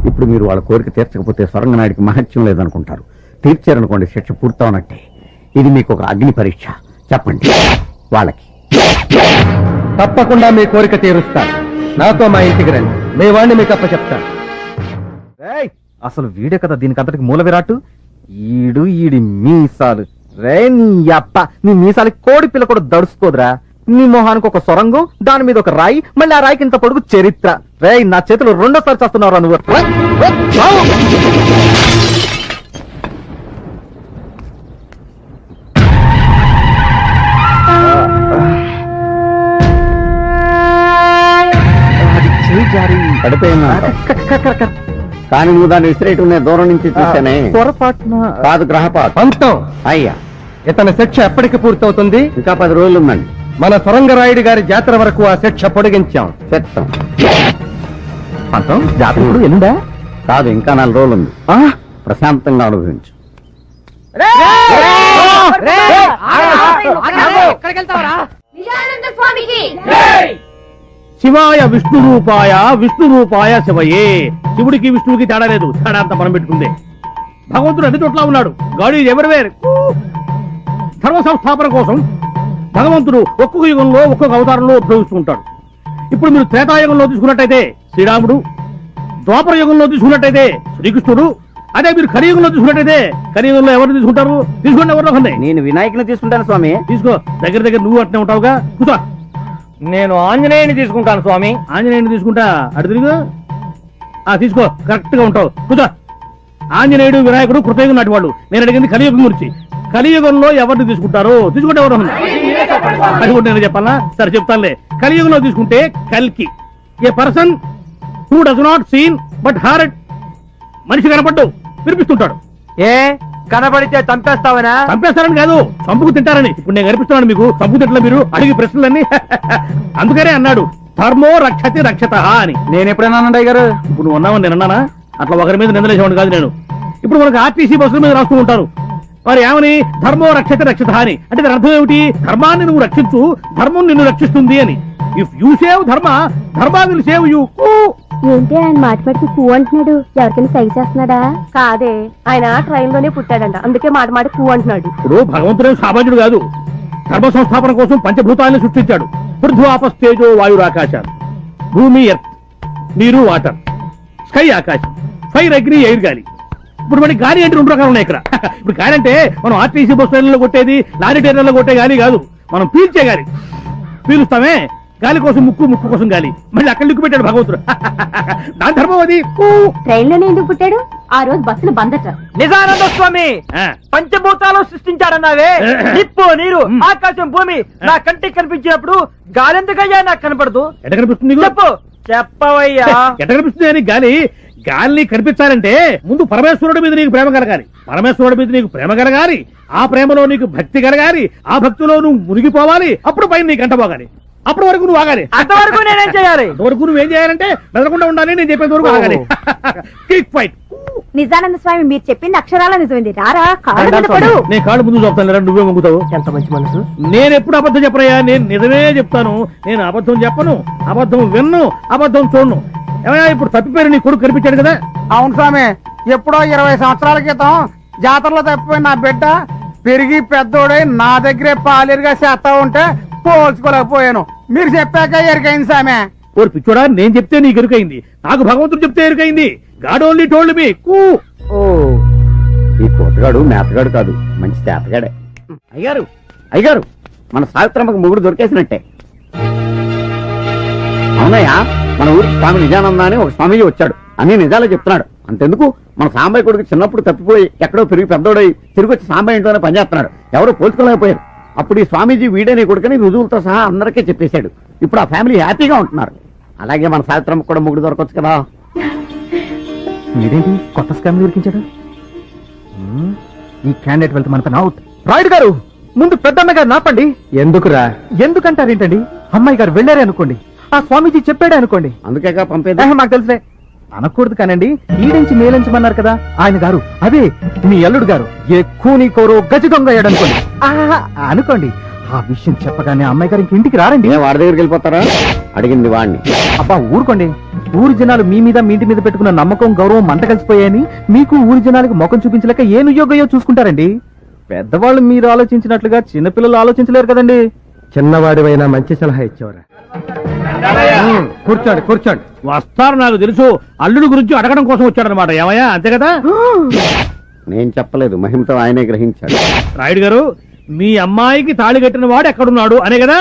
ఇప్పుడు మీరు వాళ్ళ కోరిక తీర్చకపోతే సొరంగనాయుడికి మహత్యం లేదనుకుంటారు. తీర్చారనుకోండి, శిక్ష పూర్తవునట్టే. ఇది మీకు ఒక అగ్ని పరీక్ష. చెప్పండి వాళ్ళకి. తప్పకుండా మీ కోరిక తీరుస్తాను. నాతో మా ఇంటికి రండి, మీ వాడిని మీకు అప్ప చెప్తాను. అసలు వీడే కదా దీనికి అంతటికి మూల విరాట్టు. ఈడి మీసాలు రే, నీ అప్ప నీ మీసాలకి కోడి పిల్ల కూడా దడుచుకోదురా. నీ మొహానికి ఒక సొరంగం, దాని మీద ఒక రాయి, మళ్ళీ ఆ రాయికి ఇంత పొడుగు చరిత్ర. రే, నా చేతులు రెండోసారి చేస్తున్నావురా నువ్వు. పడిపోయిందా? కానీ నువ్వు దాన్ని విసిరేయటం నేను దూరం నుంచి చూశానే. పొరపాటున కాదు, గ్రహపాటు. పంతం, అయ్యా, ఇతని శిక్ష ఎప్పటికి పూర్తవుతుంది? ఇంకా 10 రోజులు ఉందండి. మన సొరంగరాయుడు గారి జాతర వరకు ఆ శిక్ష పొడిగించాం. చెప్తాం. పంతం జాతర ఇప్పుడు ఎల్లుండా? కాదు, ఇంకా 4 రోజులు ఉంది. ప్రశాంతంగా అనుభవించు. శివాయ విష్ణు రూపాయ, విష్ణు రూపాయ శివయే. శివుడికి విష్ణువుకి తేడా లేదు, తేడా అంతా మనం పెట్టుకుందే. భగవంతుడు అన్ని చోట్ల ఉన్నాడు. God is everywhere. ధర్మ సంస్థాపన కోసం భగవంతుడు ఒక్కొక్క యుగంలో ఒక్కొక్క అవతారంలో ఉద్భవిస్తుంటాడు. ఇప్పుడు మీరు త్రేతాయుగంలో తీసుకున్నట్టయితే శ్రీరాముడు, ద్వాపర యుగంలో తీసుకున్నట్టయితే శ్రీకృష్ణుడు, అదే మీరు కలియుగంలో తీసుకున్నట్టయితే కలియుగంలో ఎవరు తీసుకుంటారు? తీసుకోండి, ఎవరిలో ఉంది. నేను వినాయకుని తీసుకుంటాను స్వామి. తీసుకో, దగ్గర దగ్గర నువ్వు అట్నే ఉంటావుగా. కూర్చో. నేను ఆంజనేయుని తీసుకుంటాను స్వామి. ఆంజనేయుని తీసుకుంటా, అటు తిరుగు. తీసుకో, కరెక్ట్ గా ఉంటావు. కూర్చో. ఆంజనేయుడు వినాయకుడు కృతయుగం నాటి వాళ్ళు. నేను అడిగింది కలియుగం గురించి. కలియుగంలో ఎవరిని తీసుకుంటారు? తీసుకుంటే ఎవరు? అది కూడా నేను చెప్పాలా? సరే చెప్తానులే. కలియుగంలో తీసుకుంటే కల్కి, a person who does not seen but heart. మనిషి కనపడ్డు, వినిపిస్తుంటాడు. ఏ కనబడితే చంపేస్తావనా? చంపేస్తారని కాదు, చంపుకు తింటారని. ఇప్పుడు నేను కనిపిస్తున్నాను మీకు, చంపుకు తింటలే మీరు అడిగి ప్రశ్నలన్నీ. అందుకనే అన్నాడు ధర్మో రక్షతి రక్షత అని. నేను ఎప్పుడైనా అన్నయ్య గారు? ఇప్పుడు నువ్వు అన్నావని నేను అన్నానా? అట్లా ఒకరి మీద నిందలేసేవాడు కాదు నేను. ఇప్పుడు మనకు ఆర్టీసీ బస్సుల మీద రాస్తూ ఉంటారు, మరి ఏమని? ధర్మో రక్షతి రక్షత అని. అంటే దాని అర్థం ఏమిటి? ధర్మాన్ని నువ్వు రక్షించు, ధర్మం నిన్ను రక్షిస్తుంది అని. ఇఫ్ యూ సేవ్ ధర్మ, ధర్మ విల్ సేవ్ యూ. ఏంటి ఆయన మాట పెడితే కూ అంటున్నాడు? ఎవరికైనా సైజ్ చేస్తున్నాడా? కాదే, ఆయన ట్రైన్ లోనే పుట్టాడంట, అందుకే మాట మాట కూ అంటున్నాడు. ఇప్పుడు భగవంతుడే సామాన్యుడు కాదు. ధర్మ సంస్థాపన కోసం పంచభూతాలను సృష్టించాడు. పృథ్వీ ఆపస్ తేజో వాయురాకాశాలు. భూమి ఎర్త్, నీరు వాటర్, స్కై ఆకాశం, ఫైర్ అగ్ని ఎయిర్ గాలి. ఇప్పుడు మనకి గాలి అంటే 2 రకాలు ఉన్నాయి ఇక్కడ. ఇప్పుడు గాలి అంటే మనం ఆర్టీసీ బస్ ట్రైన్లలో కొట్టేది, లారీ ట్రైన్లలో కొట్టే గాలి కాదు, మనం పీల్చే గాలి. పీలుస్తామే, గాలి కోసం ముక్కు, ముక్కు కోసం గాలి. మళ్ళీ అక్కడ లిక్కు పెట్టాడు భగవంతుడు. దాని ధర్మం అది. ట్రైన్ లోనే ఎందుకు పుట్టాడు? ఆ రోజు బస్సులు బందట. నిజానంద స్వామి పంచభూతాలు సృష్టించాడన్నావే, నిప్పు, నీరు, ఆకాశం, భూమి. నా కంటికి కనిపించినప్పుడు గాలెందుకయ్యా నాకు కనపడదు? ఎట కనిపిస్తుంది నీకు? చెప్పు, చెప్పవయ్యా. ఎట కనిపిస్తుంది అని గాలి? గాలిని కనిపించాలంటే ముందు పరమేశ్వరుడి మీద నీకు ప్రేమ కలగాలి, పరమేశ్వరుడి మీద నీకు ప్రేమ కలగాలి, ఆ ప్రేమలో నీకు భక్తి కలగాలి, ఆ భక్తిలో నువ్వు మునిగిపోవాలి, అప్పుడు పైన నీకు అంటపోగాలి. అప్పటి వరకు నువ్వు ఆగాలి. అంతవరకు నేనేం చేయాలి? అంతవరకు నువ్వేం చేయాలంటే మెదలకుండా ఉండాలి, నేను చెప్పేంత వరకు ఆగాలి. Kick fight. నిజానంద స్వామి మీరు చెప్పింది అక్షరాల నిజమైంది. రారా కాళ్ళు మీద పడు. నేను కాళ్ళు ముందు చూపుతాను, నువ్వే మొంగుతావు. ఎంత మంచి మనసు. నేను ఎప్పుడు అబద్ధం చెప్పరయ్యా, నేను నిజమే చెప్తాను. నేను అబద్ధం చెప్పను, అబద్ధం విన్ను, అబద్ధం చూడను. ఏమయ్యా ఇప్పుడు తప్పిపోయిన నీ కొడుకు కనిపించాడు కదా? అవును స్వామి, ఎప్పుడో 20 సంవత్సరాల క్రితం జాతరలో తప్పిపోయిన నా బిడ్డ పెరిగి పెద్దోడై నా దగ్గరే పాలేరుగా చేస్తా ఉంటే పోల్చుకోలేకపోయాను. మీరు చెప్పాక ఎరికైంది సామె. ఓరి పిచ్చోడా, నేను చెప్తే నీకు ఎరుకైంది, నాకు భగవంతుడు చెప్తే ఎరుకైంది. God only told me. ఓ ఈ కోతగాడు మేతగాడు కాదు, మంచి చేతగాడే. అయ్యారు అయ్యారు, మన సావిత్రమ్మకు మొగుడు దొరికేసినట్టే. అవునయ్యా, మన ఊరికి స్వామి నిజానంద అని ఒక స్వామీజీ వచ్చాడు, అన్ని నిజాలే చెప్తున్నాడు. అంతెందుకు, మన సాంబయ్య కొడుకు చిన్నప్పుడు తప్పిపోయి ఎక్కడో పెరిగి పెద్దోడై తిరిగి వచ్చి సాంబయ్య ఇంట్లోనే పనిచేస్తున్నాడు. ఎవరో పోల్చుకోలేకపోయారు. అప్పుడు ఈ స్వామీజీ వీడే నీ కొడుకుని రుజువులతో సహా అందరికీ చెప్పేశాడు. ఇప్పుడు ఆ ఫ్యామిలీ హ్యాపీగా ఉంటున్నారు. అలాగే మన సావిత్రమ్మకు కూడా మొగుడు దొరకొచ్చు కదా. మీరేంటి కొత్త స్కామ్ దొరికించాడు? ఈ క్యాండిడేట్ వెళ్తే మన పని అవుట్. రాయుడు గారు, ముందు పెద్దమ్మాయి గారు నాపండి. ఎందుకురా? ఎందుకంటారేంటండి? అమ్మాయి గారు వెళ్ళారే అనుకోండి, ఆ స్వామీజీ చెప్పాడే అనుకోండి. అందుకేగా పంపేది. మాకు తెలుసులే, అనకూడదు కానండి. ఈడించి మేలించమన్నారు కదా ఆయన గారు, అదే మీ అల్లుడు గారు ఏ కూని కోరో గజ దొంగ అయ్యాడు అనుకోండి. అనుకోండి, ఆ విషయం చెప్పగానే అమ్మాయి గారు ఇంక ఇంటికి రారండి. వాడి దగ్గరికి వెళ్ళిపోతారా? అడిగింది వాడిని. అబ్బా ఊరుకోండి, ఊరి జనాలు మీ మీద మీ ఇంటి మీద పెట్టుకున్న నమ్మకం గౌరవం మంట కలిసిపోయాయని మీకు ఊరి జనాలకు ముఖం చూపించలేక ఏ నుయోగయో చూసుకుంటారండి. పెద్దవాళ్ళు మీరు ఆలోచించినట్లుగా చిన్నపిల్లలు ఆలోచించలేరు కదండి. చిన్నవాడివైనా మంచి సలహా ఇచ్చేవరా. కూర్చోండి కూర్చోండి. వస్తారు, నాకు తెలుసు. అల్లుడు గురించి అడగడం కోసం వచ్చాడనమాట. ఏమయ్యా, అంతే కదా? నేను చెప్పలేదు, మహిమతో ఆయనే గ్రహించాడు. రాయుడు గారు, మీ అమ్మాయికి తాళి కట్టిన వాడు ఎక్కడున్నాడు అనే కదా.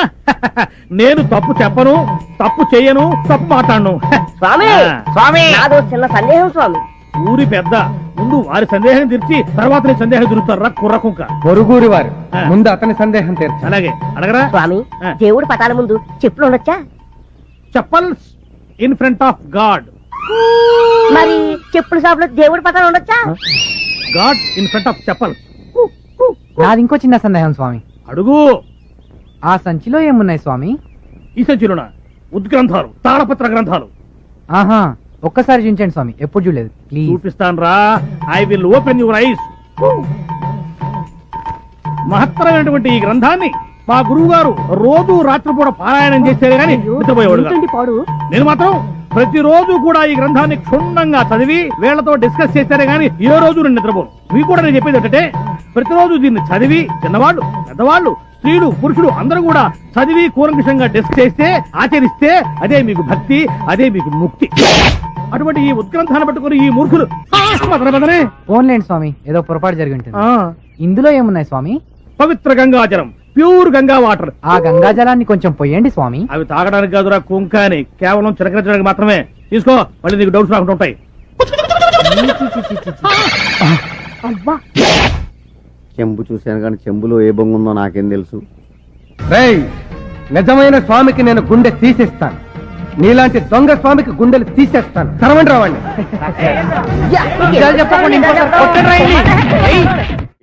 నేను తప్పు చెప్పను, తప్పు చేయను, తప్పు మాట్లాడను. స్వామి స్వామి నాదో చిన్న సందేహం స్వామి. ఊరి పెద్ద ముందు వారి సందేహం తీర్చి తర్వాత నీ సందేహం తీరుతారా కుర్రకుంక. పొరుగురి వారు ముందు అతని సందేహం తీర్చు. అలాగే అడగరా. స్వామి దేవుడు పటాల ముందు చెప్పులు ఉండొచ్చా? Chappals in front of God. మరి చెప్పుల షాప్ లో దేవుడి పటాలు ఉండొచ్చా? God in front of chappals. నాది ఇంకో చిన్న సందేహం స్వామి. అడుగు. ఆ సంచిలో ఏమున్నాయి స్వామి? ఈ సంచిలోన ఉద్గ్రంథాలు, తాళపత్ర గ్రంథాలు. ఆహా, ఒక్కసారి చూపించండి స్వామి, ఎప్పుడు చూడలేదు. ప్లీజ్. చూపిస్తాను రా. I will open your eyes. మహత్తరమైనటువంటి ఈ గ్రంథాన్ని మా గురువు గారు రోజు రాత్రిపూట పారాయణం చేసేదే గాని నిద్రపోయేవాడు కాదు. నేను మాత్రం ప్రతిరోజు కూడా ఈ గ్రంథాన్ని క్షుణ్ణంగా చదివి వీళ్లతో డిస్కస్ చేస్తారే గాని ఏ రోజు నేను నిద్రపోను. మీకు కూడా నేను చెప్పేది ఏంటంటే, ప్రతిరోజు దీన్ని చదివి చిన్నవాళ్ళు పెద్దవాళ్ళు స్త్రీలు పురుషులు అందరూ కూడా చదివి కూలంకషంగా డిస్కస్ చేస్తే ఆచరిస్తే అదే మీకు భక్తి, అదే మీకు ముక్తి. అటువంటి ఈ ఉద్గ్రంథాన్ని పట్టుకుని ఈ మూర్ఖులు ఫోన్లేండి స్వామి, ఏదో పొరపాటు జరిగి ఉంటుంది. ఇందులో ఏమున్నాయి స్వామి? పవిత్ర గంగాజలం, ప్యూర్ గంగా వాటర్. ఆ గంగా జలాన్ని కొంచెం పొయ్యండి స్వామి. అవి తాగడానికి కాదురా కుంకాని, కేవలం చిలకరించడానికి మాత్రమే. తీసుకో, మళ్ళీ నీకు డౌట్స్ రాకుండా ఉంటాయి. చెంబు చూశాను కానీ చెంబులో ఏ బొంగు ఉందో నాకేం తెలుసు. రేయ్, నిజమైన స్వామికి నేను గుండె తీసేస్తాను, నీలాంటి దొంగ స్వామికి గుండెలు తీసేస్తాను. తరవండి రావండి.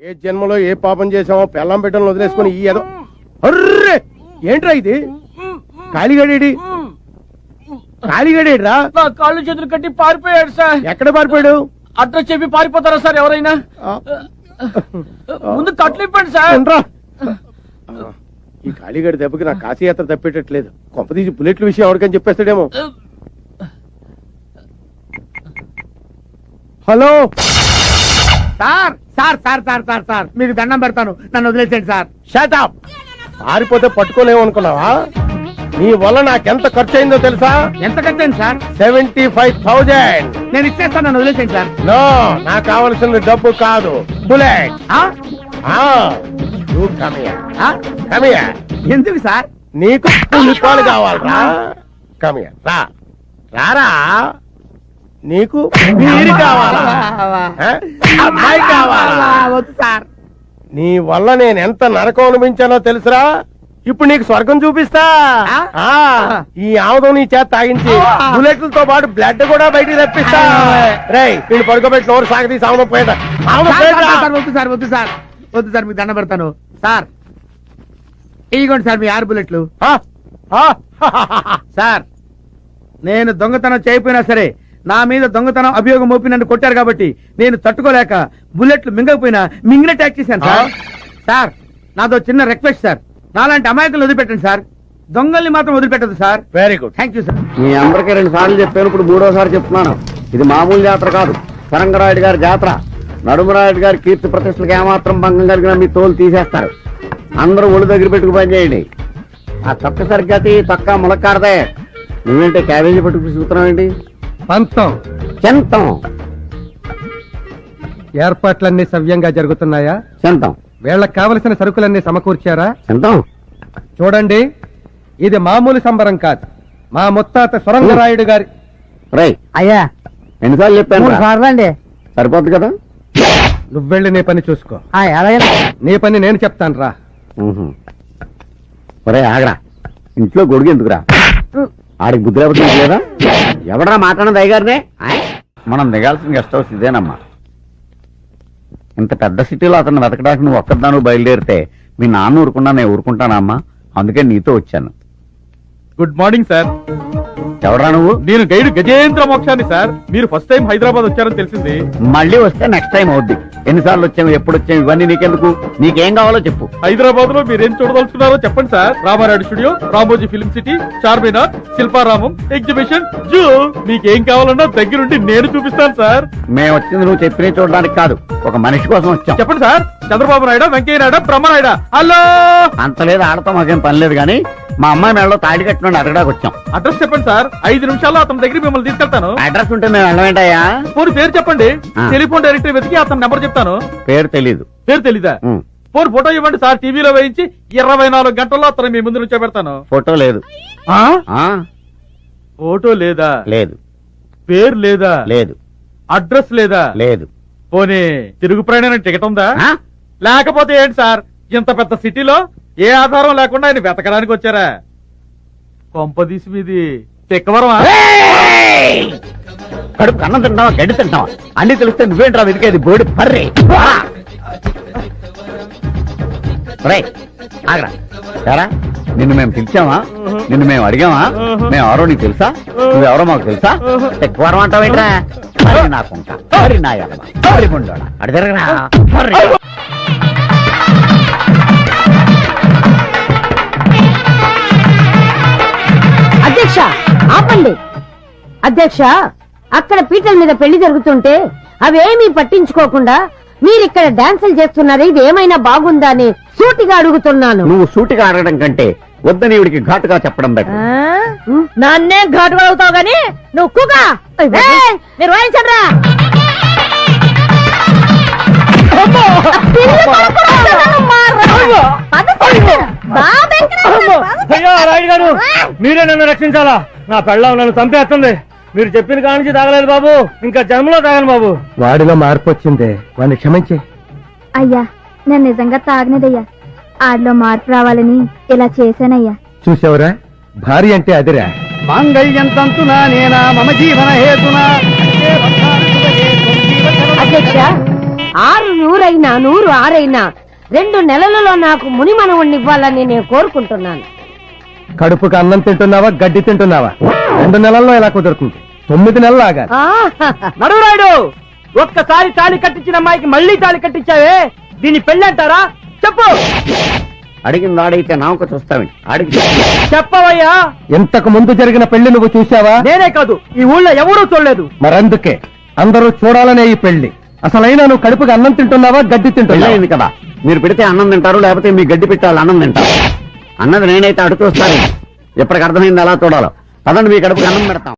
ఏ జన్మలో ఏ పాపం చేసామో పెళ్ళం బిడ్డలను వదిలేసుకుని ఈ ఏదో. అర్రే, ఏంట్రా ఇది? కాళీగడేడి కాళీగడేడ్రా? నా కాళ్ళు చేతులు కట్టి పారిపోయాడు సార్. ఎక్కడ పారిపోయాడు? అడ్రస్ చెప్పి పారిపోతారా సార్ ఎవరైనా? ముందు కట్లు ఇప్పండి సార్. ఏంట్రా? ఈ కాళీగడి దెబ్బకి నా కాశీయాత్ర తప్పేటట్లేదు. కొంపదీసి బుల్లెట్ల విషయం ఎవరికని చెప్పేస్తాడేమో. Hello sir sir sir sir sir sir మీకు దండం పెడతాను, నన్ను వదిలేసేయండి సార్. షటప్. పారిపోతే పట్టుకోలేము అనుకున్నావా? నీ వల్ల నాకెంత ఖర్చు అయిందో తెలుసా? ఎంత కట్టండి సార్? 75,000. నేను ఇచ్చేస్తాను, నన్ను వదిలేసేయండి సార్. నో, నాకు కావలసిన డబ్బు కాదు, బుల్లెట్. ఎందుకు సార్? నీకు పులిపాలు కావాలరా? కమియర్ రా. రారా. నీకు మీరు కావాలా? అమ్మాయి కావాలా? వద్దు సార్. నీ వల్ల నేను ఎంత నరకం అనిపించానో తెలుసురా? ఇప్పుడు నీకు స్వర్గం చూపిస్తా. ఈ ఆముదం నీ చేత తాగించి బుల్లెట్లతో పాటు బ్లడ్ కూడా బయటికి తెప్పిస్తా. రేయ్, వీళ్ళు పడుకోబెట్టి నోరు సాగదీసి ఆముదం పోయేదా? వద్దు సార్, వద్దు సార్, వద్దు సార్, మీకు దండం పెడతాను సార్. ఇదిగోండి సార్ మీ 6 బుల్లెట్లు. సార్ నేను దొంగతనం చేయకపోయినా సరే నా మీద దొంగతనం అభియోగం మోపి నన్ను కొట్టారు కాబట్టి నేను తట్టుకోలేక బుల్లెట్లు మింగకపోయినా మింగిన ట్యాక్ చేశాను సార్. సార్ నాదో చిన్న రిక్వెస్ట్ సార్, నాలాంటి అమాయకులు వదిలిపెట్టండి సార్, దొంగల్ని మాత్రం వదిలిపెట్టదు sir. Very good, thank you sir. మీ అందరికీ 2 సార్లు చెప్పాను, ఇప్పుడు 3వసారి చెప్తున్నాను. ఇది మామూలు జాతర కాదు, సరంగరాయుడు గారి జాతర. నడుమరాయుడు గారి కీర్తి ప్రతిష్టలకు ఏమాత్రం భంగం కలిగినా మీ తోలు తీసేస్తారు. అందరూ ఒళ్ళు దగ్గర పెట్టుకు పని చేయండి. ఆ తొక్క సరిగ్గా తొక్క ములక్కాడదే. నువ్వేంటే క్యాబేజీ పట్టుకు చూస్తున్నావు ఏంటి? పంతం చెంతం ఏర్పాట్లన్నీ సవ్యంగా జరుగుతున్నాయా? చెంతం వీళ్ళకి కావలసిన సరుకులన్నీ సమకూర్చారా? చెంతం చూడండి, ఇది మామూలు సంబరం కాదు, మా ముత్తాత సొరంగరాయుడు గారి. రై అయ్యా ఎన్నిసార్లు చెప్పాను 3 సార్లు అండి. సరిపోద్ది కదా? నువ్వెళ్ళి నీ పని చూసుకో. అలాగే నీ పని నేను చెప్తాను రా. ఒరే ఆగరా, ఇంట్లో గొడుగు ఎందుకురా? ఆడికి బుద్ధి లేకపోతే లేదా? ఎవడరా మాట్లాడిన దయగారినే? మనం దిగాల్సిన గెస్ట్ హౌస్ ఇదేనమ్మా. ఇంత పెద్ద సిటీలో అతను వెతకడానికి నువ్వు ఒక్కదాను బయలుదేరితే మీ నాన్న ఊరుకున్నా నేను ఊరుకుంటానా అమ్మా? అందుకే నీతో వచ్చాను. Good morning sir. ఎవడరా నువ్వు? నేను గైడ్ గజేంద్ర మోక్షాన్ని సార్. మీరు ఫస్ట్ టైం హైదరాబాద్ వచ్చారని తెలిసింది. మళ్ళీ వస్తే నెక్స్ట్ టైం అవుద్ది. ఎన్నిసార్లు వచ్చాము, ఎప్పుడు వచ్చాము, ఇవన్నీ నీకెందుకు? నీకేం కావాలో చెప్పు. హైదరాబాద్ లో మీరేం చూడదలుచుకున్నారో చెప్పండి sir. Ramarayudu studio, Ramoji film city, Charminar, Shilparamam, exhibition, zoo, మీకేం కావాలన్నా దగ్గరుండి నేను చూపిస్తాను సార్. మేము వచ్చింది నువ్వు చెప్పినే చూడడానికి కాదు, ఒక మనిషి కోసం వచ్చాం. చెప్పండి సార్. చంద్రబాబు నాయుడు, వెంకయ్య నాయుడు, బ్రహ్మనాయుడు. హలో, అంత లేదు, ఆడతో మాకేం పని లేదు, కానీ మా అమ్మాయి మెడలో తాడి కట్టిన అడగడానికి వచ్చాం. అడ్రస్ చెప్పండి సార్. 5 నిమిషాల్లో అతని దగ్గర మిమ్మల్ని తీసుకెళ్తాను. అడ్రస్ ఉంటే మేము వెళ్ళమేంటయ్యా? పోనీ పేరు చెప్పండి. ఆ. టెలిఫోన్ డైరెక్టరీ వెతికి అతని నెంబర్ చెప్తాను. పేరు తెలీదు. పేరు తెలీదా? పోనీ ఫోటో ఇవ్వండి సార్, టీవీలో వేయించి 24 గంటల్లో అతను మీ ముందు నుంచో పెడతాను. ఫోటో లేదు. ఆ ఫోటో లేదా? లేదు. పేరు లేదా? లేదు. అడ్రస్ లేదా? లేదు. పోనీ తిరుగు ప్రయాణం టికెట్ ఉందా? ఆ? లేకపోతే ఏంటి సార్, ఇంత పెద్ద సిటీలో ఏ ఆధారం లేకుండా ఆయన వెతకడానికి వచ్చారా? కొంపదీసి మీది తిక్కవరమా? కడుపు అన్నం తింటావా, గడ్డి తింటావా? అన్ని తెలిస్తే నువ్వేంట్రా వెతికేది? బోడి పర్రే. ఆగరా, సరా నిన్ను మేము పిలిచామా? నిన్ను మేము అడిగామా? మేము ఎవరో నీకు తెలుసా? నువ్వెవరో మాకు తెలుసా? ఎక్కువ అంటావేంట్రా? మరి నాకుంటా, మరి నా ఎడమ, మరి ముండోడా, అడి తిరగరా. అధ్యక్ష ఆపండి. అధ్యక్ష, అక్కడ పీటల మీద పెళ్లి జరుగుతుంటే అవేమీ పట్టించుకోకుండా మీరిక్కడ డాన్సులు చేస్తున్నారు, ఇది ఏమైనా బాగుందా అని సూటిగా అడుగుతున్నాను. నువ్వు సూటిగా అడగడం కంటే వద్దని ఇవిడికి ఘాటుగా చెప్పడం బెటర్. నన్నే ఘాటుగా అవుతావు గాని నువ్వు కుగా మీరు వాయించండ్రా. రాయుడు గారు, మీరే నన్ను రక్షించాలా? నా పెళ్ళం నన్ను చంపేస్తుంది. మీరు చెప్పిన కానించి తాగలేదు బాబు, ఇంకా జన్మలో తాగను బాబు. వాడిలో మార్పు వచ్చిందే, వాడిని క్షమించే. అయ్యా, నేను నిజంగా తాగనేదయ్యా. ఆడిలో మార్పు రావాలని ఇలా చేశానయ్యా. చూసావురా, భార్య అంటే అదిరా. మాంగళ్యం తంతునా నేనా మమ జీవన హేతునా. అధ్యక్ష, 6 100 100 6 2 నెలలలో నాకు ముని మనవుణ్ణి ఇవ్వాలని నేను కోరుకుంటున్నాను. కడుపుకు అన్నం తింటున్నావా, గడ్డి తింటున్నావా? 2 నెలల్లో ఎలా కుదురుతుంది? 9 నెలలు ఆగాలి. నడురాయుడు, ఒక్కసారి తాళి కట్టించిన అమ్మాయికి మళ్ళీ తాళి కట్టించావే, దీన్ని పెళ్ళి అంటారా? చెప్పు. అడిగింది ఆడైతే నాకు చూస్తావేంటి? అడిగి చెప్పవయ్యా. ఇంతకు ముందు జరిగిన పెళ్లి నువ్వు చూసావా? నేనే కాదు, ఈ ఊళ్ళో ఎవరూ చూడలేదు. మరందుకే అందరూ చూడాలనే ఈ పెళ్లి. అసలైనా నువ్వు కడుపుకి అన్నం తింటున్నావా, గడ్డి తింటున్నావా? పెళ్ళయింది కదా, మీరు పెడితే అన్నం తింటారు, లేకపోతే మీ గడ్డి పెట్టాలి అన్నం తింటారు. అన్నది నేనైతే అడు చూస్తాను. ఎప్పటికి అర్థమైంది ఎలా చూడాలో. అదండి, మీ కడుపుకి అన్నం పెడతాం.